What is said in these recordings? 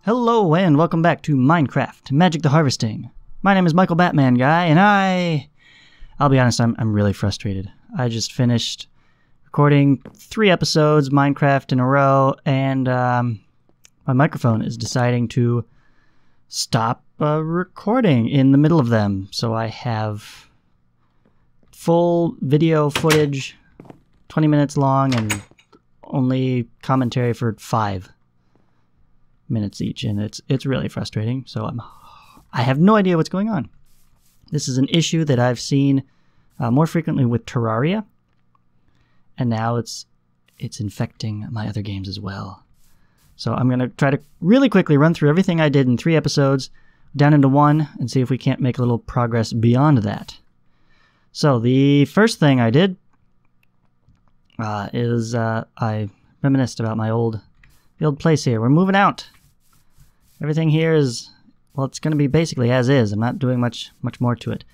Hello and welcome back to Minecraft Magic the Harvesting. My name is Michael Batman Guy, and I'll be honest, I'm really frustrated. I just finished recording 3 episodes Minecraft in a row, and my microphone is deciding to stop recording in the middle of them. So I have full video footage, 20 minutes long, and only commentary for 5 minutes each, and it's really frustrating. So I have no idea what's going on. This is an issue that I've seen more frequently with Terraria, and now it's infecting my other games as well. So I'm gonna try to really quickly run through everything I did in 3 episodes down into 1 and see if we can't make a little progress beyond that. So the first thing I did is I reminisced about the old place here. We're moving out. Everything here is, well, it's going to be basically as is. I'm not doing much more to it.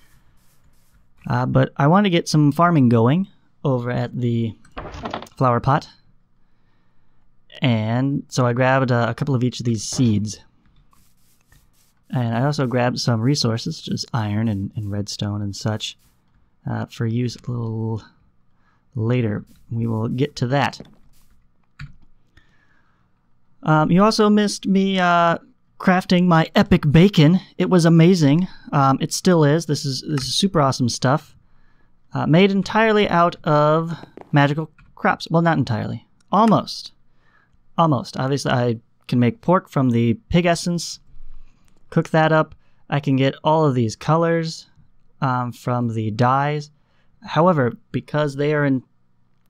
But I want to get some farming going over at the flower pot. And so I grabbed a couple of each of these seeds. And I also grabbed some resources, just iron and redstone and such, for use a little later. We will get to that. You also missed me crafting my epic bacon. It was amazing. It still is. This is super awesome stuff. Made entirely out of magical crops. Well, not entirely. Almost. Obviously, I can make pork from the pig essence, cook that up. I can get all of these colors from the dyes. However, because they are in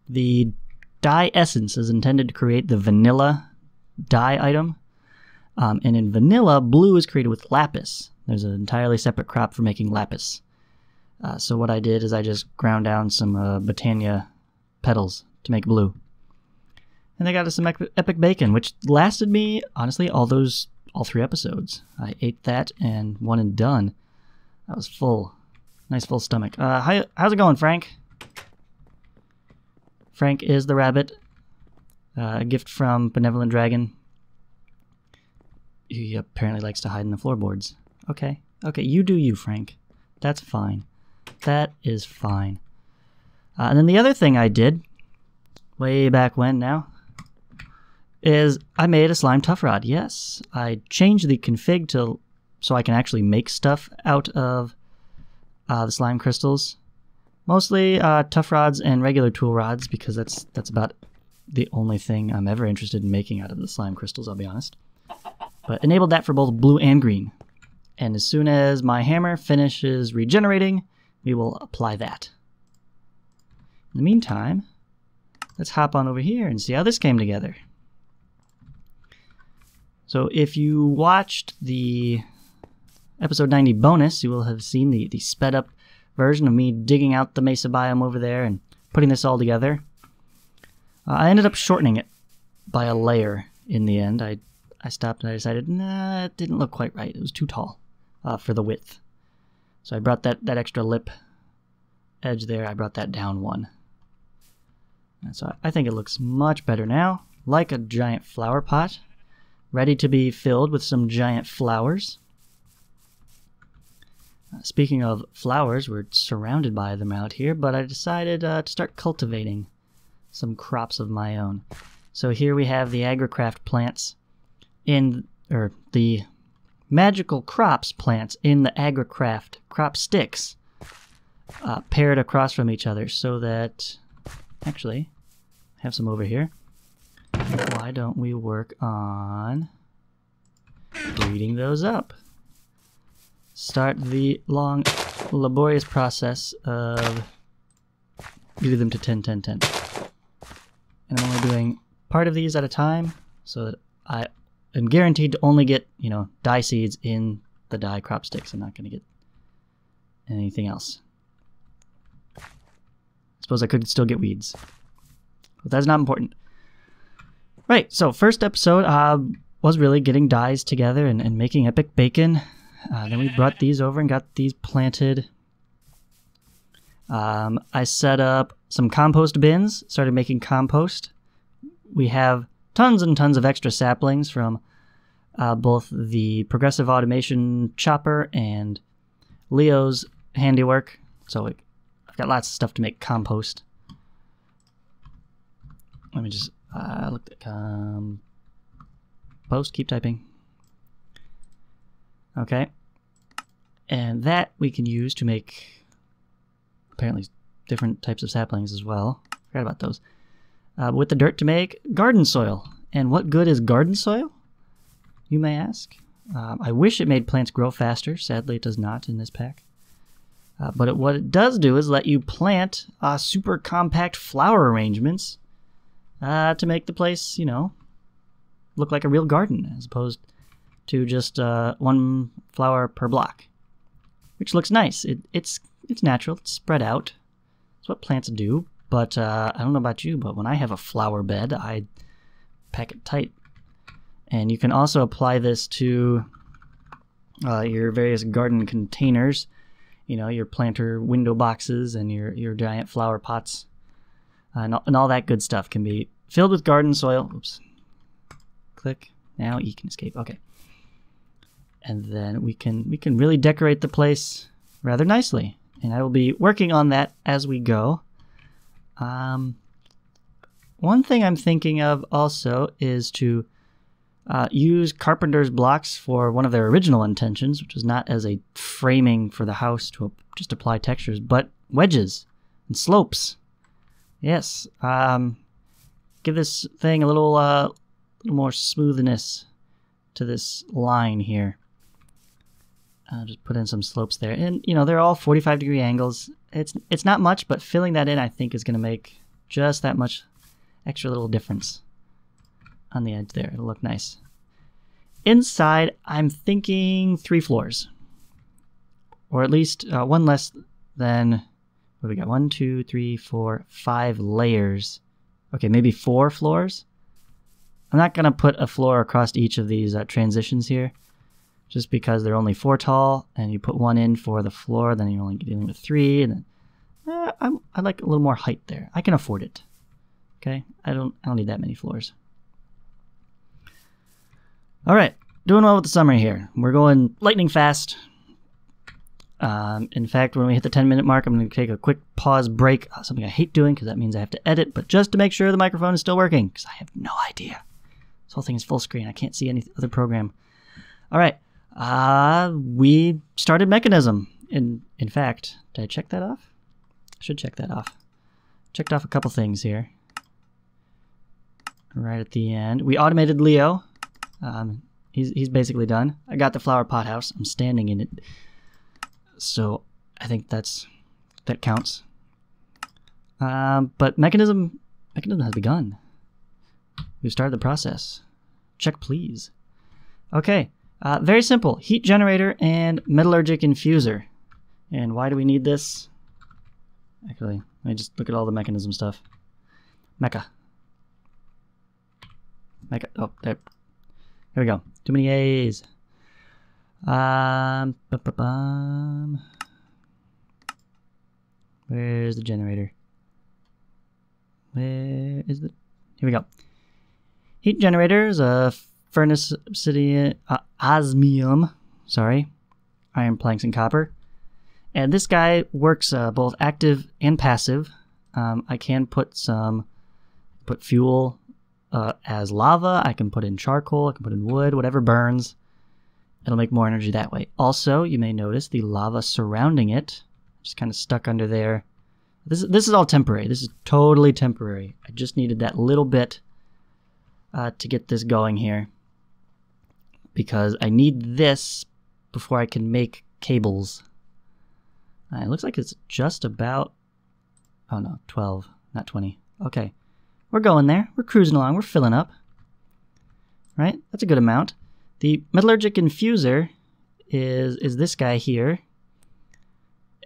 the dye essence is intended to create the vanilla dye item, and in vanilla, blue is created with lapis. There's an entirely separate crop for making lapis. So what I did is I just ground down some Botania petals to make blue. And I got us some epic bacon, which lasted me, honestly, all 3 episodes. I ate that and one and done. I was full. Nice full stomach. How's it going, Frank? Frank is the rabbit. A gift from Benevolent Dragon. He apparently likes to hide in the floorboards. Okay, you do you, Frank. That's fine. That is fine. And then the other thing I did, way back when now, is I made a slime tough rod. Yes, I changed the config so I can actually make stuff out of the slime crystals. Mostly tough rods and regular tool rods, because that's about the only thing I'm ever interested in making out of the slime crystals, I'll be honest. But enabled that for both blue and green. And as soon as my hammer finishes regenerating, we will apply that. In the meantime, let's hop on over here and see how this came together. So if you watched the episode 90 bonus, you will have seen the sped up version of me digging out the mesa biome over there and putting this all together. I ended up shortening it by a layer in the end. I stopped and I decided, nah, it didn't look quite right. It was too tall for the width. So I brought that extra lip edge there, I brought that down 1. And so I think it looks much better now, like a giant flower pot, ready to be filled with some giant flowers. Speaking of flowers, we're surrounded by them out here, but I decided to start cultivating some crops of my own. So here we have the agricraft plants or the magical crops plants in the agricraft crop sticks, paired across from each other, so that, actually, I have some over here. Why don't we work on breeding those up? Start the long, laborious process of do them to 10, 10, 10. And I'm only doing part of these at a time, so that I am guaranteed to only get, dye seeds in the dye crop sticks. I'm not going to get anything else. I suppose I could still get weeds, but that's not important. Right, so first episode was really getting dyes together and making epic bacon. Then we brought these over and got these planted. I set up some compost bins, started making compost. We have tons and tons of extra saplings from both the progressive automation chopper and Leo's handiwork. So I've got lots of stuff to make compost. Let me just look at compost, keep typing. Okay. And that we can use to make apparently different types of saplings as well. Forgot about those. With the dirt to make garden soil. And what good is garden soil, you may ask? I wish it made plants grow faster. Sadly, it does not in this pack. But what it does do is let you plant super compact flower arrangements to make the place, you know, look like a real garden as opposed to just one flower per block, which looks nice. It's natural. It's spread out. It's what plants do. But I don't know about you, but when I have a flower bed, I pack it tight. And you can also apply this to your various garden containers. You know, your planter window boxes and your giant flower pots. And all that good stuff can be filled with garden soil. Oops. Click. Now you can escape. Okay. And then we can really decorate the place rather nicely. And I will be working on that as we go. One thing I'm thinking of also is to use carpenter's blocks for one of their original intentions, which was not as a framing for the house to just apply textures, but wedges and slopes. Yes. Give this thing a little more smoothness to this line here. I'll just put in some slopes there. And, you know, they're all 45-degree angles. It's not much, but filling that in, I think, is going to make just that much extra little difference on the edge there. It'll look nice. Inside, I'm thinking 3 floors. Or at least one less than, what do we got? 1, 2, 3, 4, 5 layers. Okay, maybe 4 floors. I'm not going to put a floor across each of these transitions here, just because they're only 4 tall, and you put 1 in for the floor, then you're only dealing with 3, and then I like a little more height there. I can afford it. Okay, I don't need that many floors. All right, doing well with the summary here. We're going lightning fast. In fact, when we hit the 10-minute mark, I'm going to take a quick pause break. Something I hate doing because that means I have to edit, but just to make sure the microphone is still working, because I have no idea. This whole thing is full screen. I can't see any other program. All right. We started Mekanism. In fact, did I check that off? I should check that off. Checked off a couple things here. Right at the end. We automated Leo. He's basically done. I got the flower pot house. I'm standing in it. So I think that counts. But Mekanism has begun. We've started the process. Check please. Okay. Very simple. Heat generator and metallurgic infuser. And why do we need this? Actually, let me just look at all the Mekanism stuff. Mecha. Oh, there. Here we go. Too many A's. Where's the generator? Where is it? Here we go. Heat generator is a furnace obsidian, osmium, iron planks and copper. And this guy works both active and passive. I can put fuel as lava. I can put in charcoal. I can put in wood, whatever burns. It'll make more energy that way. Also, you may notice the lava surrounding it, just kind of stuck under there. This is all temporary. This is totally temporary. I just needed that little bit to get this going here, because I need this before I can make cables. It looks like it's just about, oh no, 12, not 20. Okay, we're going there. We're cruising along. We're filling up. Right? That's a good amount. The metallurgic infuser is this guy here,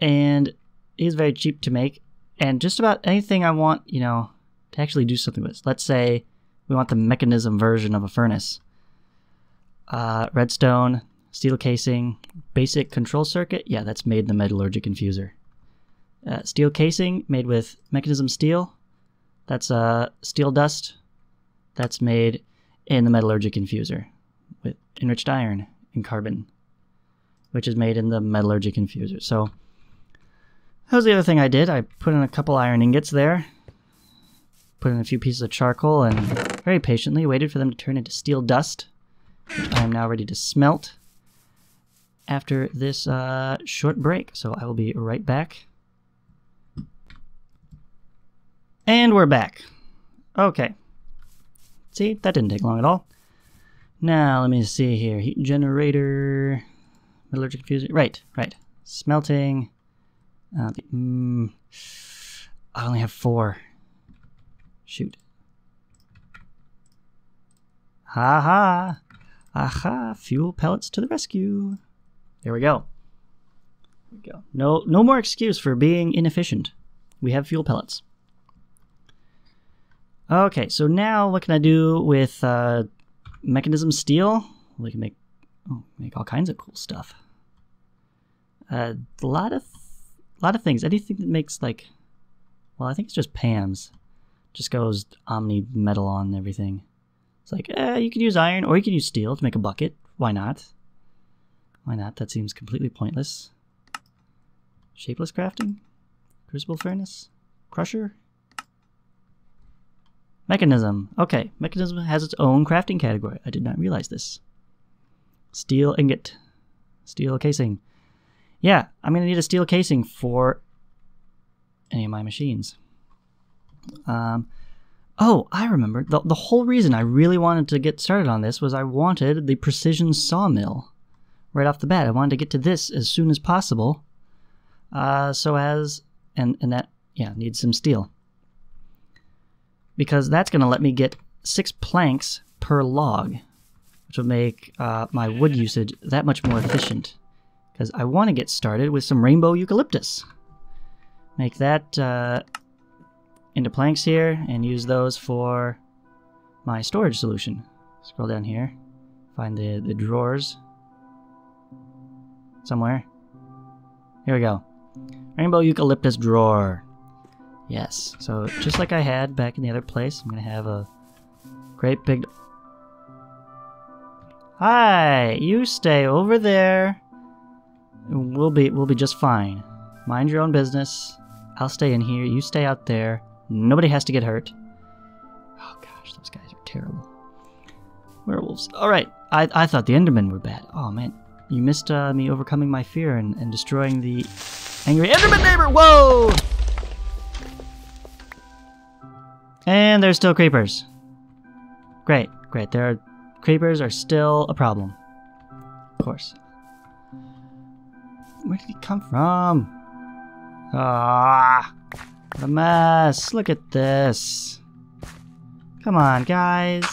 and he's very cheap to make. And just about anything I want, you know, to actually do something with. Let's say we want the Mekanism version of a furnace. Redstone, steel casing, basic control circuit. Yeah, that's made in the metallurgic infuser. Steel casing made with Mekanism steel. That's steel dust. That's made in the metallurgic infuser with enriched iron and carbon, which is made in the metallurgy infuser. So that was the other thing I did. I put in a couple iron ingots there, put in a few pieces of charcoal, and very patiently waited for them to turn into steel dust, which I am now ready to smelt after this short break. So I will be right back. And we're back. Okay. See, that didn't take long at all. Now, let me see here. Heat generator, metallurgy infuser. Right. Smelting. I only have 4. Shoot. Ha ha. Aha. Fuel pellets to the rescue. There we go. No more excuse for being inefficient. We have fuel pellets. Okay, so now what can I do with Mekanism steel? We can make all kinds of cool stuff. A lot of things. Anything that makes like, well, I think it's just PAMs. Just goes omni metal on everything. It's like, you could use iron or you could use steel to make a bucket. Why not? Why not? That seems completely pointless. Shapeless crafting? Crucible furnace? Crusher? Mekanism. Okay, Mekanism has its own crafting category. I did not realize this. Steel ingot. Steel casing. Yeah, I'm going to need a steel casing for any of my machines. Oh, I remember. The whole reason I really wanted to get started on this was I wanted the precision sawmill right off the bat. I wanted to get to this as soon as possible. And that, yeah, needs some steel. Because that's going to let me get 6 planks per log, which will make my wood usage that much more efficient. Because I want to get started with some rainbow eucalyptus. Make that into planks here and use those for my storage solution. Scroll down here, find the drawers somewhere. Here we go. Rainbow eucalyptus drawer. Yes, so just like I had back in the other place, I'm going to have a great big... Hi! You stay over there. We'll be just fine. Mind your own business. I'll stay in here. You stay out there. Nobody has to get hurt. Oh gosh, those guys are terrible. Werewolves. Alright, I thought the Endermen were bad. Oh man, you missed me overcoming my fear and destroying the angry Enderman neighbor! Whoa! And there's still creepers. Great. Creepers are still a problem. Of course. Where did he come from? Ah, what a mess. Look at this. Come on, guys.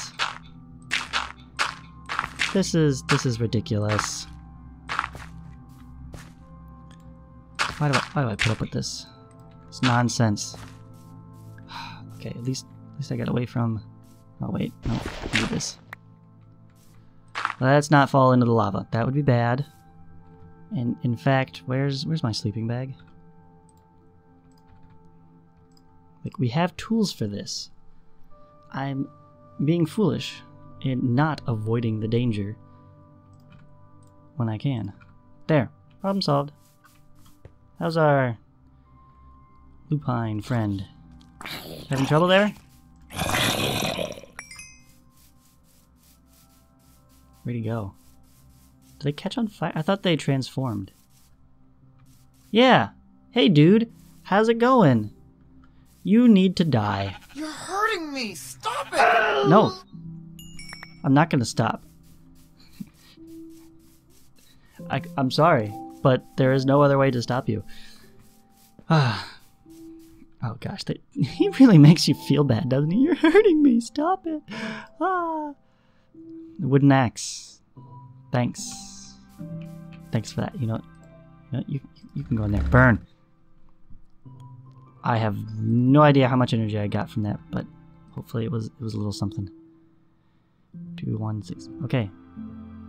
This is ridiculous. Why do I put up with this? It's nonsense. Okay, at least I got away from... Oh wait, no, do this. Let's not fall into the lava. That would be bad. And in fact, where's my sleeping bag? Like, we have tools for this. I'm being foolish in not avoiding the danger when I can. There, problem solved. How's our lupine friend? Having trouble there? Where'd he go? Did they catch on fire? I thought they transformed. Yeah. Hey, dude. How's it going? You need to die. You're hurting me. Stop it. No. I'm not gonna stop. I'm sorry, but there is no other way to stop you. Oh gosh, he really makes you feel bad, doesn't he? You're hurting me. Stop it. The wooden axe. Thanks. Thanks for that. You know what? You can go in there. Burn. I have no idea how much energy I got from that, but hopefully it was a little something. 2, 1, 6. Okay.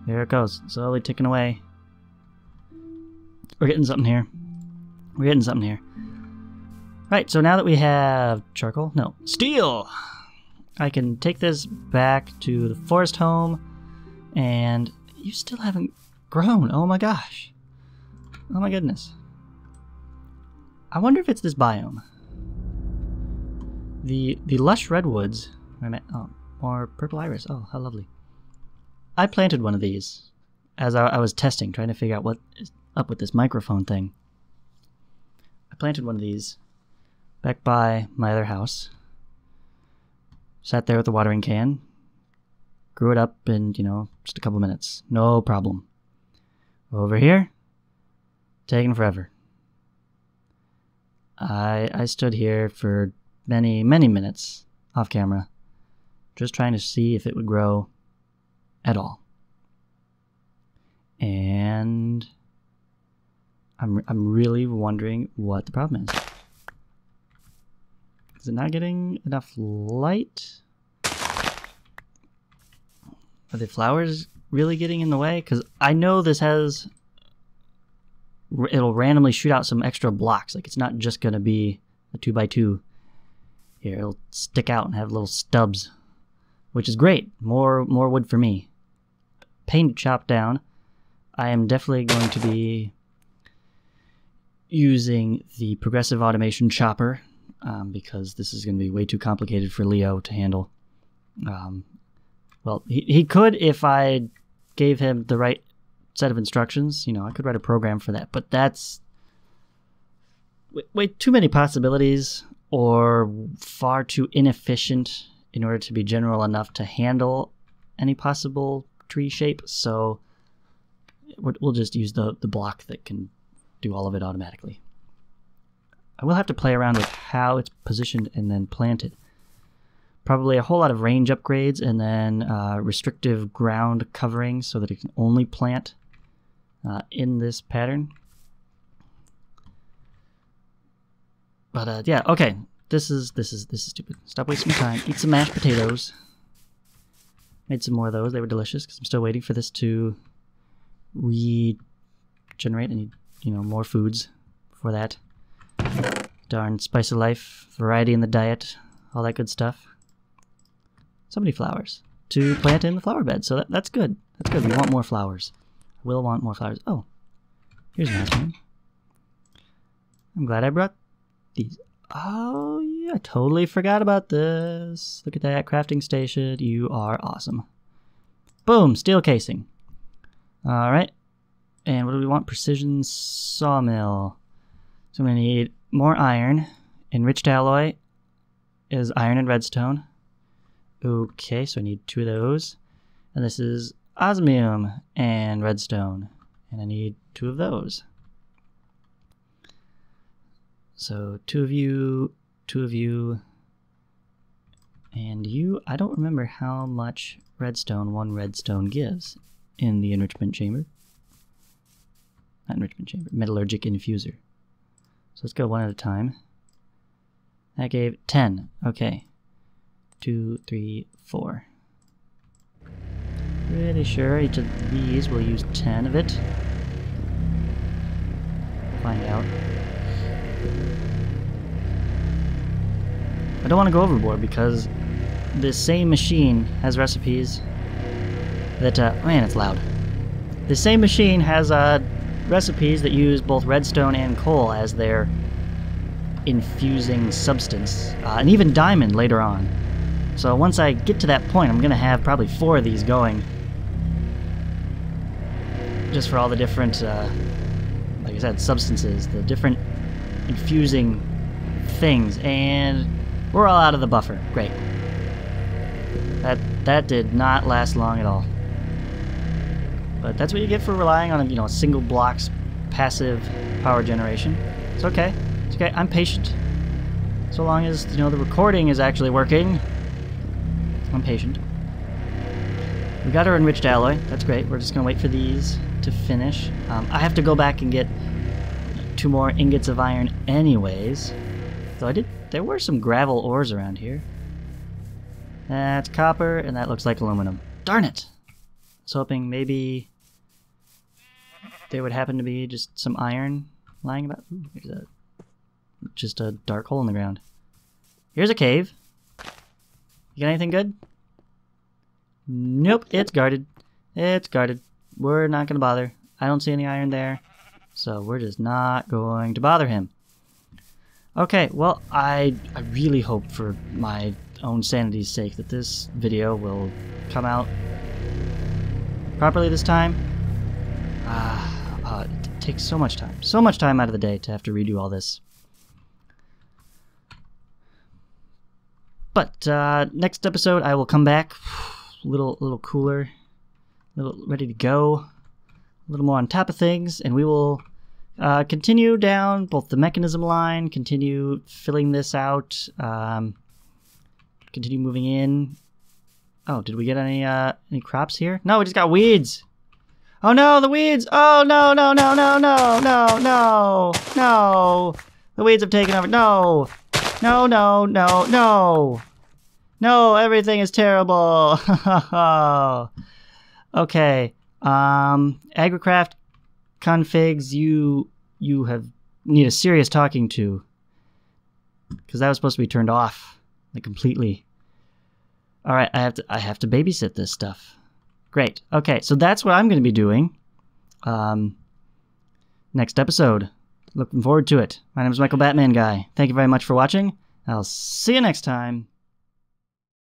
There it goes. Slowly ticking away. We're getting something here. Right, so now that we have charcoal, no, steel, I can take this back to the forest home And you still haven't grown. Oh my gosh. Oh my goodness. I wonder if it's this biome. The lush redwoods. Oh, more purple iris. Oh, how lovely. I planted one of these as I was testing, trying to figure out what is up with this microphone thing. I planted one of these back by my other house. Sat there with the watering can. Grew it up in, just a couple minutes. No problem. Over here, taking forever. I stood here for many, many minutes off camera, just trying to see if it would grow at all. And I'm really wondering what the problem is. Is it not getting enough light? Are the flowers really getting in the way? Because I know this has... It'll randomly shoot out some extra blocks. Like, it's not just going to be a 2x2. Here, it'll stick out and have little stubs, which is great. More wood for me. Pain to chop down. I am definitely going to be using the progressive automation chopper because this is going to be way too complicated for Leo to handle. Well, he could if I gave him the right set of instructions. I could write a program for that, but that's way too many possibilities or far too inefficient in order to be general enough to handle any possible tree shape. So we'll just use the block that can do all of it automatically. I will have to play around with how it's positioned and then planted. Probably a whole lot of range upgrades and then restrictive ground covering so that it can only plant in this pattern. But yeah, okay. This is stupid. Stop wasting your time. Eat some mashed potatoes. Made some more of those. They were delicious because I'm still waiting for this to regenerate. I need, more foods for that. Darn spice of life, variety in the diet, all that good stuff. So many flowers to plant in the flower bed, so that's good. That's good. We want more flowers. We'll want more flowers. Oh, here's a nice one. I'm glad I brought these. Oh, yeah, I totally forgot about this. Look at that crafting station. You are awesome. Boom, steel casing. All right. And what do we want? Precision sawmill. So I'm going to need more iron. Enriched alloy is iron and redstone. Okay, so I need 2 of those. And this is osmium and redstone. And I need 2 of those. So 2 of you, 2 of you, and you. I don't remember how much redstone 1 redstone gives in the enrichment chamber. Not enrichment chamber, metallurgic infuser. So let's go one at a time. That gave 10. Okay. 2, 3, 4. Pretty sure each of these will use 10 of it. Find out. I don't want to go overboard because this same machine has recipes that, man, it's loud. The same machine has recipes that use both redstone and coal as their infusing substance, and even diamond later on. So once I get to that point, I'm going to have probably 4 of these going. Just for all the different, like I said, substances, the different infusing things, and we're all out of the buffer. Great. That did not last long at all. But that's what you get for relying on, a single block's passive power generation. It's okay. It's okay. I'm patient. So long as, the recording is actually working. I'm patient. We got our enriched alloy. That's great. We're just going to wait for these to finish. I have to go back and get 2 more ingots of iron anyways. So there were some gravel ores around here. That's copper, and that looks like aluminum. Darn it! I was hoping maybe there would happen to be just some iron lying about. Ooh, there's just a dark hole in the ground. Here's a cave. You got anything good? Nope, it's guarded. It's guarded. We're not going to bother. I don't see any iron there. So we're just not going to bother him. Okay, well, I really hope for my own sanity's sake that this video will come out properly this time. It takes so much time out of the day to have to redo all this. But next episode I will come back a little cooler, a little ready to go, a little more on top of things, and we will continue down both the Mekanism line, continue filling this out, continue moving in. Oh, did we get any crops here? No, we just got weeds. Oh no, the weeds! Oh no, no, no, no, no, no, no, no! The weeds have taken over. No! No, no, no, no! No, everything is terrible! Okay. Agricraft configs, you need a serious talking to. Because that was supposed to be turned off. Like, completely. Alright, I have to babysit this stuff. Great. Okay, so that's what I'm going to be doing. Next episode. Looking forward to it. My name is Michael Batman Guy. Thank you very much for watching. I'll see you next time.